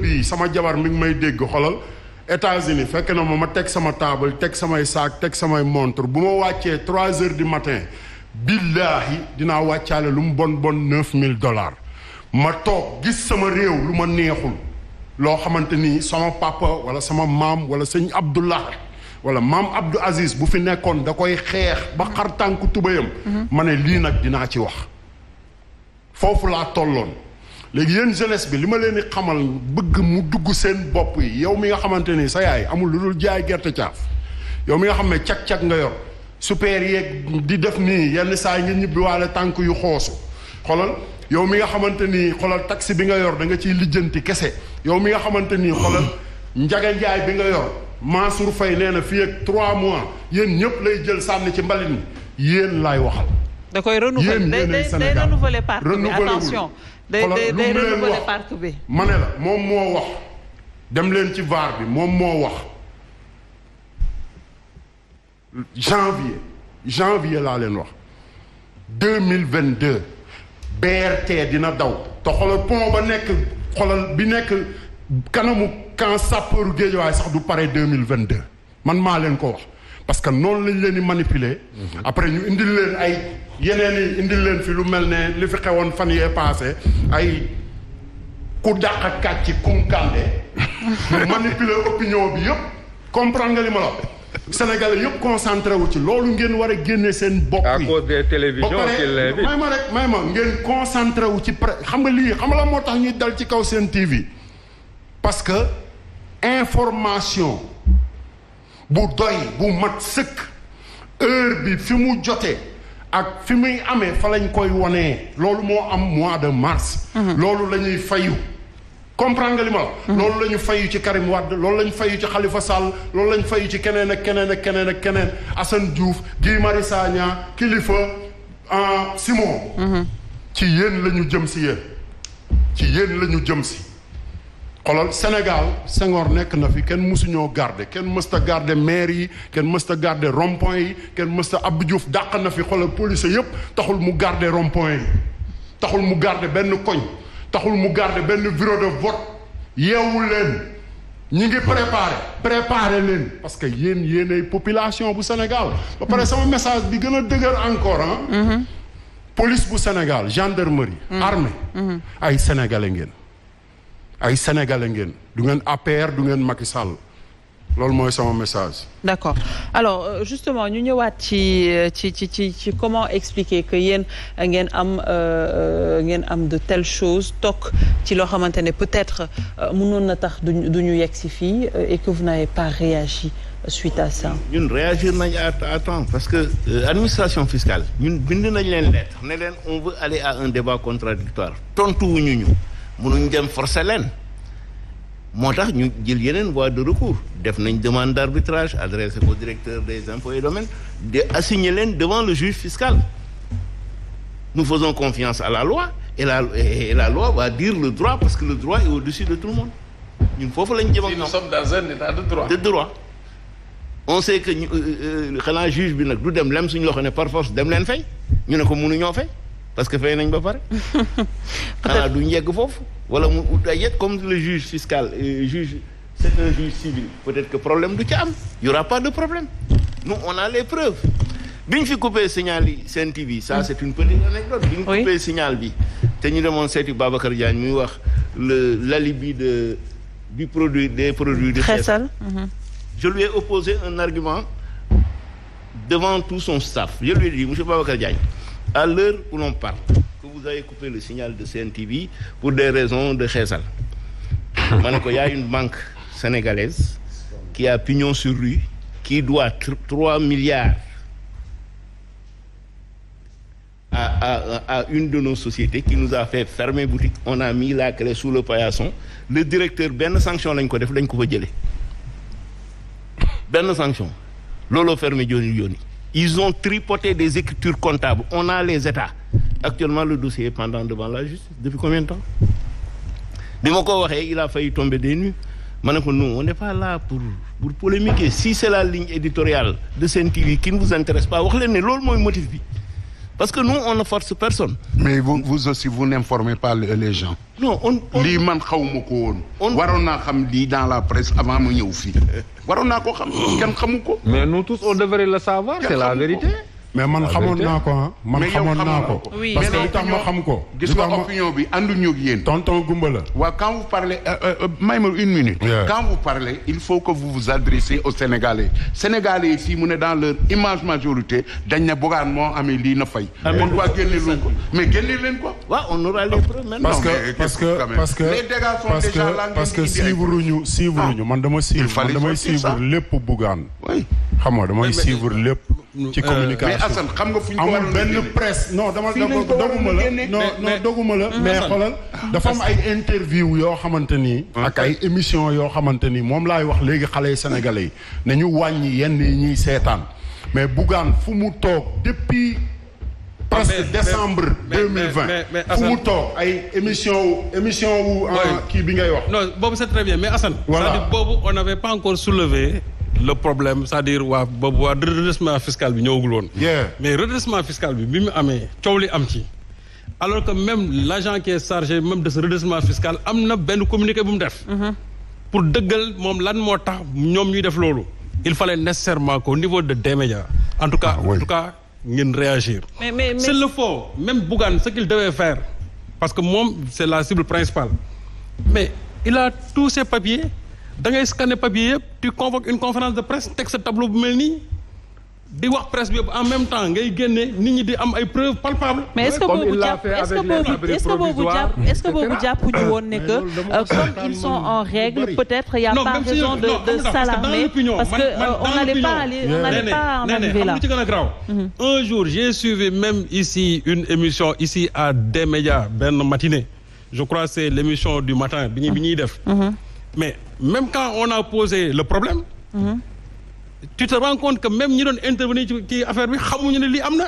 bii sama jabar mi ngi may dégg xolal États-Unis fekk na ma teg sama table teg samay saak teg samay montre bu ma wàccee 3 heures du matin billaahi dinaa wàccaale lu mu bon $9,000 ma toog gis sama réew lu ma neexul loo xamante ni sama papa wala sama maam wala sëñ Abdullah wala maam Abdou Aziz bu fi nekkoon da koy xeex ba xar tànku tubayam ma ne lii nag dinaa ci wax foofu laa tolloon léegi yéen jeunesse bi li ma leen di xamal bëgg mu dugg seen bopp yi yow mi nga xamante ni sa yaay amul lu dul jaay gerte caaf yow mi nga xam ne cag-cag nga yor super yeeg di def nii yenn saa yi nga ñibbiwaale tànk yu xoosu xolal yow mi nga xamante ni xolal taxi bi nga yor da nga ciy lijjanti kese yow mi nga xamante ni xolal njaga njaay bi nga yor Mansour Faye nee na fii ak 3 mois yéen ñëpp lay jël sànni ci mbalit mi yéen laay waxal. da koy renouveler day renouveler parc bi attention. day renouveler parc bi. ma ne la moom moo wax dem leen ci VAR bi moom moo wax janvier laa leen wax 2022 BRT dina daw te xoolal pont ba nekk xoolal bi nekk kanamu camp sapeur Guédiawaye sax du pare 2022 man maa leen ko wax parce que noonu lañ leen di manipuler. après ñu indil leen ay yeneen yi indil leen fi lu mel ne li fi xewoon fan yee passé ay ku dàq ak kàcc kunkande ñu manipuler opinion bi yëpp comprendre nga li ma la Sénégalais yëpp concentré wu ci loolu ngeen war a génne seen bopp yi. à cause des télévisions may ma ngeen concentré wu ci xam nga lii xam nga la moo tax ñuy dal ci kaw seen TV parce que information bu doy bu mat sëkk heure bi fi mu jotee ak fi muy amee fa lañ koy wonee loolu moo am mois de mars. loolu la ñuy fayu. comprendre nga li ma la. loolu la ñu fayu ci Karim Wade loolu la ñu fayu ci Khalifa Sall loolu la ñu fayu ci keneen ak keneen ak keneen ak keneen Assane Diouf Guy Marius Sagna Kilifeu Simon. ci yéen la ñu jëm si yéen ci yéen la ñu jëm si. xoolal Sénégal Senghor nekk na fi kenn mësuñoo garder kenn mësta garder maire yi kenn mësta garder rond-point yi kenn mësta Abdou Diouf dàq na fi xoolal police yëpp taxul mu garder rond-point yi taxul mu garder benn koñ. taxul mu garder benn bureau de vote yeewul leen ñi ngi préparer leen parce que yéenay population bu Sénégal ba pare sama message bi gën a dëgër encore police bu Sénégal gendarmerie armée ay sénégalais ngeen du ngeen APR du ngeen Macky Sall loolu mooy sama message. d'accord alors justement ñu ñëwaat ci comment expliquer que yéen ngeen am de telles choses toog ci loo xamante ne peut-être mënoon na tax du ñu yegg si fii et que vous n'avez pas réagi suite à ça. ñun réagir nañ à temps parce que administration fiscale ñun bind nañ leen lettre ne leen on veut aller à un débat contradictoire tontuwuñu ñu mënuñ dem forcer leen. moo tax ñu jël yeneen voie de recours def nañ demande d'arbitrage adressé au directeur des impôts et domaines de assigner leen devant le juge fiscal. Nous faisons confiance à la loi et la loi va dire le droit parce que le droit est au-dessus de tout le monde ñun foofu lañ jëm ak ñoom. nous sommes dans un état de droit. De droit on sait que xanaa juge bi nag du dem lem suñu loxo ne par force dem leen fay ñu ne ko mënuñoo fay parce que fay nañ ba pare. xanaa du njegg foofu. wala mu ut ay yet comme le juge fiscal c'est un juge civil peut-être que problème du ci am y aura pas de problème nous on a les preuves bi ñu fi coupé signal yi Sen TV ça c'est une petite anecdote bi ñu coupé signal bi te ñu demoon seeti Babacar Diagne muy wax l'alibi des produits du Xeesal. Je lui ai opposé un argument devant tout son staff je lui ai dit monsieur Babacar Diagne à l'heure où l'on parle vous avez coupé le signal de Sen TV pour des raisons de Xeesal. ma ne ko y a une banque sénégalaise qui a pignon sur rue qui doit 3 milliards à une de nos sociétés qui nous a fait fermer boutique on a mis la clé sous le paillasson le directeur benn sanction lañ ko def dañ ko fa jëlee benn sanction looloo fermé joni ils ont tripoté des écritures comptables on a les états actuellement le dossier est pendant devant la justice depuis combien de temps bi ma ko waxee il a failli tomber des nues ma ne ko non on n'est pas là pour polémiquer si c'est la ligne éditoriale de Sen TV qui ne vous intéresse pas wax leen ne loolu mooy motif bi parce que nous on ne force personne. mais vous aussi vous n'informez pas les gens. non lii man xawma ko woon. waroon naa xam lii dans la presse avant ma ñëw fii. waroon naa ko xam kenn xamu ko. mais nous tous on devrait le savoir c'est la vérité. mais man xamoon naa ko ah. man xamoon naa ko. parce que li tax ma xam ko. gis nga opinion bi ànduñu ak yéen. tonton Goumba la. waaw quand vous parlez may ma une minute. quand vous parlez il faut que vous vous adressez aux Sénégalais. Sénégalais yi fii mu ne dans leur immense majorité dañ ne Bougane moo amee lii na fay. on doit génne leen ko mais génne leen ko. waaw on aura les preuves maintenant. parce que les dégâts sont déjà là. parce que suivre ñu man damay suivre lépp Bougane. oui xam nga damay suivre lépp. ci communication mais Assane xam nga fu ñu ko amul benn presse non doguma la mais xoolal dafa am ay interview yoo xamante ni ak ay émission yoo xamante ni moom laay wax léegi xale yi sénégalais yi ne ñu wàññi yenn yi ñuy seetaan mais Bougane fu mu toog depuis presque décembre 2020 fu mu toog ay émission wu kii bi ngay wax non boobu c'est très bien mais Assane c'est-à-dire boobu on n'avait pas encore soulevé le problème c'est-à-dire waa redressement fiscal bi ñëwagul woon. mais redressement fiscal bi mu amee coow li am ci. alors que même l'agent qui est chargé même de ce redressement fiscal am na benn communiqué bu mu def. pour dëggal moom lan moo tax ñoom ñuy def loolu. il fallait nécessairement qu'au niveau de D-Média en tout cas ngeen réagir. mais c'est le faux même Bougane ce qu'il devait faire parce que moom c'est la cible principale mais il a tous ses papiers. da ngay scanner papier yëpp tu convoques une conférence de presse teg sa tableau bu mel nii di wax presse bi yëpp en même temps ngay génne nit ñi di am ay preuves palpables. mais est-ce que boobu jàppuñu woon ne que comme ils sont en règle peut-être y a pas raison de s'alarmer parce que on n'allait pas en arriver là. ci gën a graaw. un jour j'ai suivi même ici une émission ici à D-Média benn matinée je crois c'est l'émission du matin bi ñuy def. mais même quand on a posé le problème. tu te rends compte que même ñi doon intervenir ci affaire bi xamuñu ne lii am na.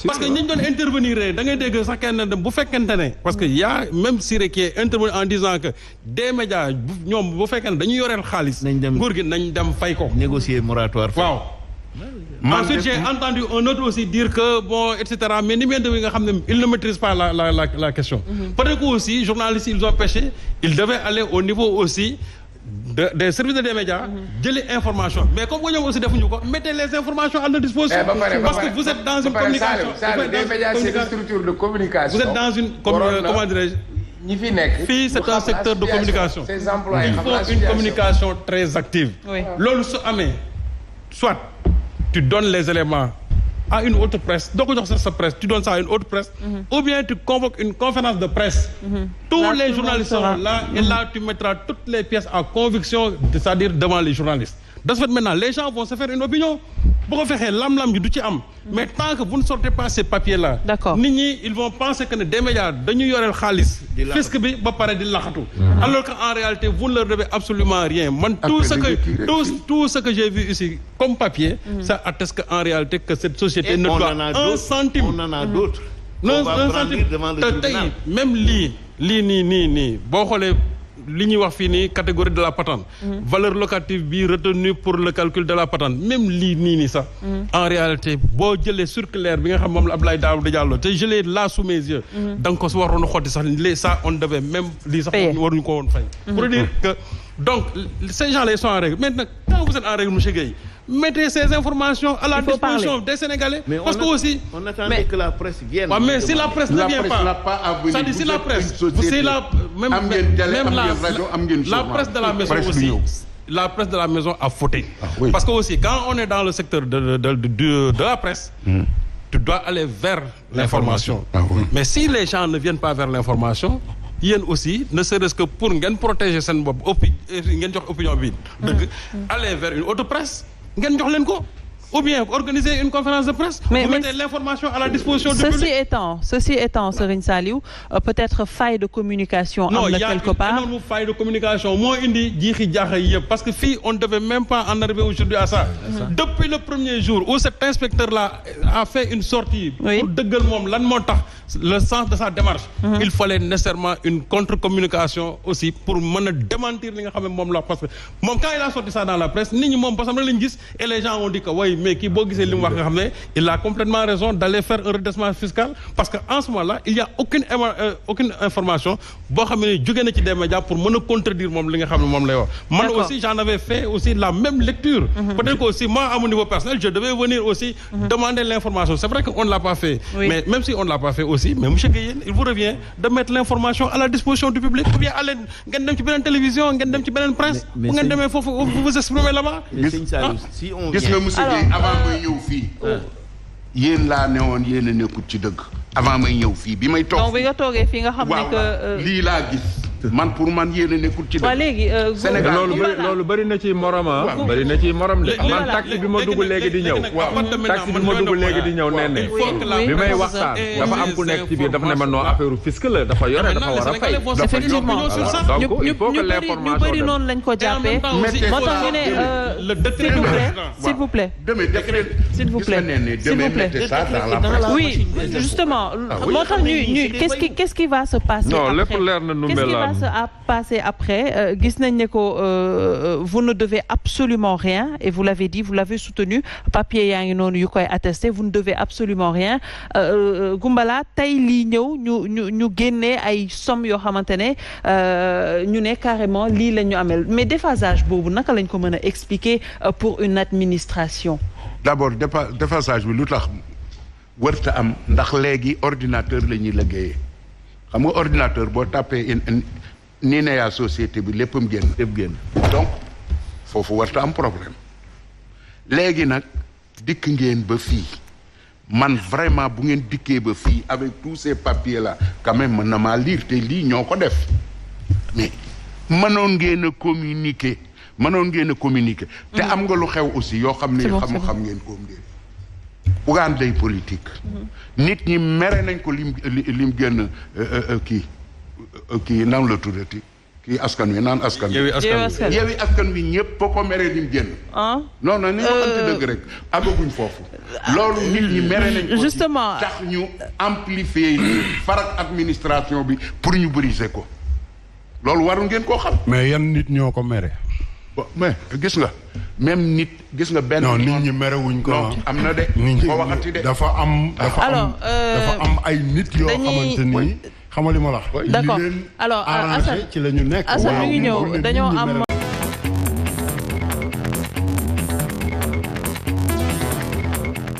parce que ñi doon intervenir da ngay dégg sax kenn dem bu fekkente ne. parce que y a même Siré qui est intervenu en disant que des médias ñoom bu fekkente ne dañuy yoreel xaalis. nañ dem nguur gi nañ dem fay ko. négocier moratoire. waaw. ensuite j'ai entendu un autre aussi dire que bon et cetera mais ni bien nga xam ne il ne maîtrise pas la question. peut-être que aussi journalistes ils ont pêché ils devaient aller au niveau aussi. des services des médias jëli information mais comme que ñoom aussi defuñu ko mettez les informations à leur disposition parce que vous êtes dans une communication des médias c'est une structure de communication vous êtes dans une comment dirais-je ñi fi nekk fii c'est un secteur de communication ces employés il faut une communication très active loolu su amee soit tu donnes les éléments à une autre presse doo ko jox sa presse tu donnes ça à une autre presse ou bien tu convoques une conférence de presse tous les journalistes sont là et là tu mettras toutes les pièces à conviction c'est-à-dire devant les journalistes de ce fait maintenant les gens vont se faire une opinion bu ko fexee lam-lam ji du ci am mais tant que vous ne sortez pas ces papiers là nit ñi ils vont penser que ne des médias dañuy yoreel xaalis fisc bi ba pare di laxatu alors que en réalité vous ne leur devez absolument rien man tout ce que j'ai vu ici comme papier ça atteste que en réalité que cette société ne doit un centime on en a d'autres un centime te tey même lii nii boo xoolee li ñuy wax fii nii catégorie de la patente valeur locative bi retenue pour le calcul de la patente même lii nii sax en réalité boo jëlee circulaire bi nga xam moom la Abdoulaye Daouda Diallo te je l'ai là sous mes yeux da nga ko si waroon xotti sax ça on devait même lii sax waruñu ko woon fay pour dire que donc ces gens-là sont en règle maintenant quand vous êtes en règle monsieur Guèye mettez ces informations à la disposition des Sénégalais mais parce que aussi on attendait que la presse vienne mais si la presse ne vient pas c'est-à-dire si la presse c'est la la presse de la maison aussi la presse de la maison a fauté parce que aussi quand on est dans le secteur de la presse tu dois aller vers l'information mais si les gens ne viennent pas vers l'information yéen aussi ne serait-ce que pour ngeen protéger seen bopp ngeen jox opinion bi dëgg aller vers une autre presse ngeen jox leen ko ou bien organiser une conférence de presse vous mettez l'information à la disposition du public ceci étant Serigne Saliou peut-être faille de communication am na quelque part non il y a une énorme faille de communication moo indi jiixi jaaxa yëpp parce que fii on ne devait même pas en arriver aujourd'hui à ça depuis le premier jour où cet inspecteur là a fait une sortie pour dëggal moom lan moo tax le sens de sa démarche il fallait nécessairement une contre-communication aussi pour mën a démentir li nga xam ne moom la parce que moom quand il a sorti ça dans la presse nit ñi moom parce que lañ gis et les gens ont dit que oui mais kii boo gisee li mu wax nga xam ne il a complètement raison d'aller faire un redressement fiscal parce que en ce moment-là il y a aucune information boo xam ne jóge na ci des médias pour mën a contredire moom li nga xam ne moom lay wax. man aussi j'en avais fait aussi la même lecture. Peut-être que aussi moi à mon niveau personnel je devais venir aussi demander l'information. C'est vrai qu'on ne l'a pas fait. Mais même si on ne l'a pas fait aussi mais monsieur Guèye il vous revient de mettre l'information à la disposition du public ou bien à leen ngeen dem ci beneen télévision ngeen dem ci beneen presse. bu ngeen demee foofu vous vous exprimez là-bas. gis nga monsieur Guèye avant may ñëw fii. yéen laa ne woon yéen a nekkul ci dëgg. avant may ñëw fii bi may toog. donc bi nga toogee fii nga xam ne que. lii laa gis. man pour man yéen a nekkul ci dëgg. waaw léegi Sénégal loolu bëri na ci morom ah. bëri na ci morom de. man taxi bi ma dugg léegi di ñëw. taxi bi ma dugg léegi di ñëw nee ne. bi may waxtaan dafa am ku nekk ci biir dafa ne ma non affaire fisc la dafa yore dafa war a fay. effectivement donc il faut que ñu l'information bëri noonu lañ ko jàppee. moo tax ñu ne s'il vous plaît. s'il vous plaît s'il vous plaît. oui justement moo tax ñu qu'est-ce qui va se passer. non lépp leer na numbe la. a passé après gis nañ ne ko vous ne devez absolument rien et vous l'avez dit vous l'avez soutenu papier yaa ngi noonu yu koy attesté vous ne devez absolument rien Goumbala tey lii ñëw ñu génnee ay somme yoo xamante ne ñu ne carrément lii la ñu amel mais déphasage boobu naka lañ ko mën a expliquer pour une administration. d'abord déphasage bi lu tax wërta am ndax léegi ordinateur la ñuy liggéeyee xam nga ordinateur boo tapé nii ne yaa société bi léppam génn donc foofu warta am problème léegi nag dikk ngeen ba fii man vraiment bu ngeen dikkee ba fii avec tous ces papiers là quand même mën na maa lire te lii ñoo ko def mais mënoon ngeen a communiquer te am nga lu xew aussi yoo xam ne xam ngeen koom ngeen Bougane day politique nit ñi mere nañ ko lim génn kii nan la tuddati kii askan wi naan askan wi yeewi askan wi ñëpp ba ko mere lim génn non non ni waxante dëgg rek agaguñ foofu loolu nit ñi mere nañ ko justement tax ñu amplifier farak administration bi pour ñu briser ko loolu waru ngeen koo xam mais yan nit ñoo ko mere mais gis nga même nit gis nga benn non nit ñi merewuñ ko am na de ko waxati de dafa am ay nit yoo xamante ni xamali ma la d'accord alors Assane ci la ñu nekk Assane mi ngi ñëw dañoo am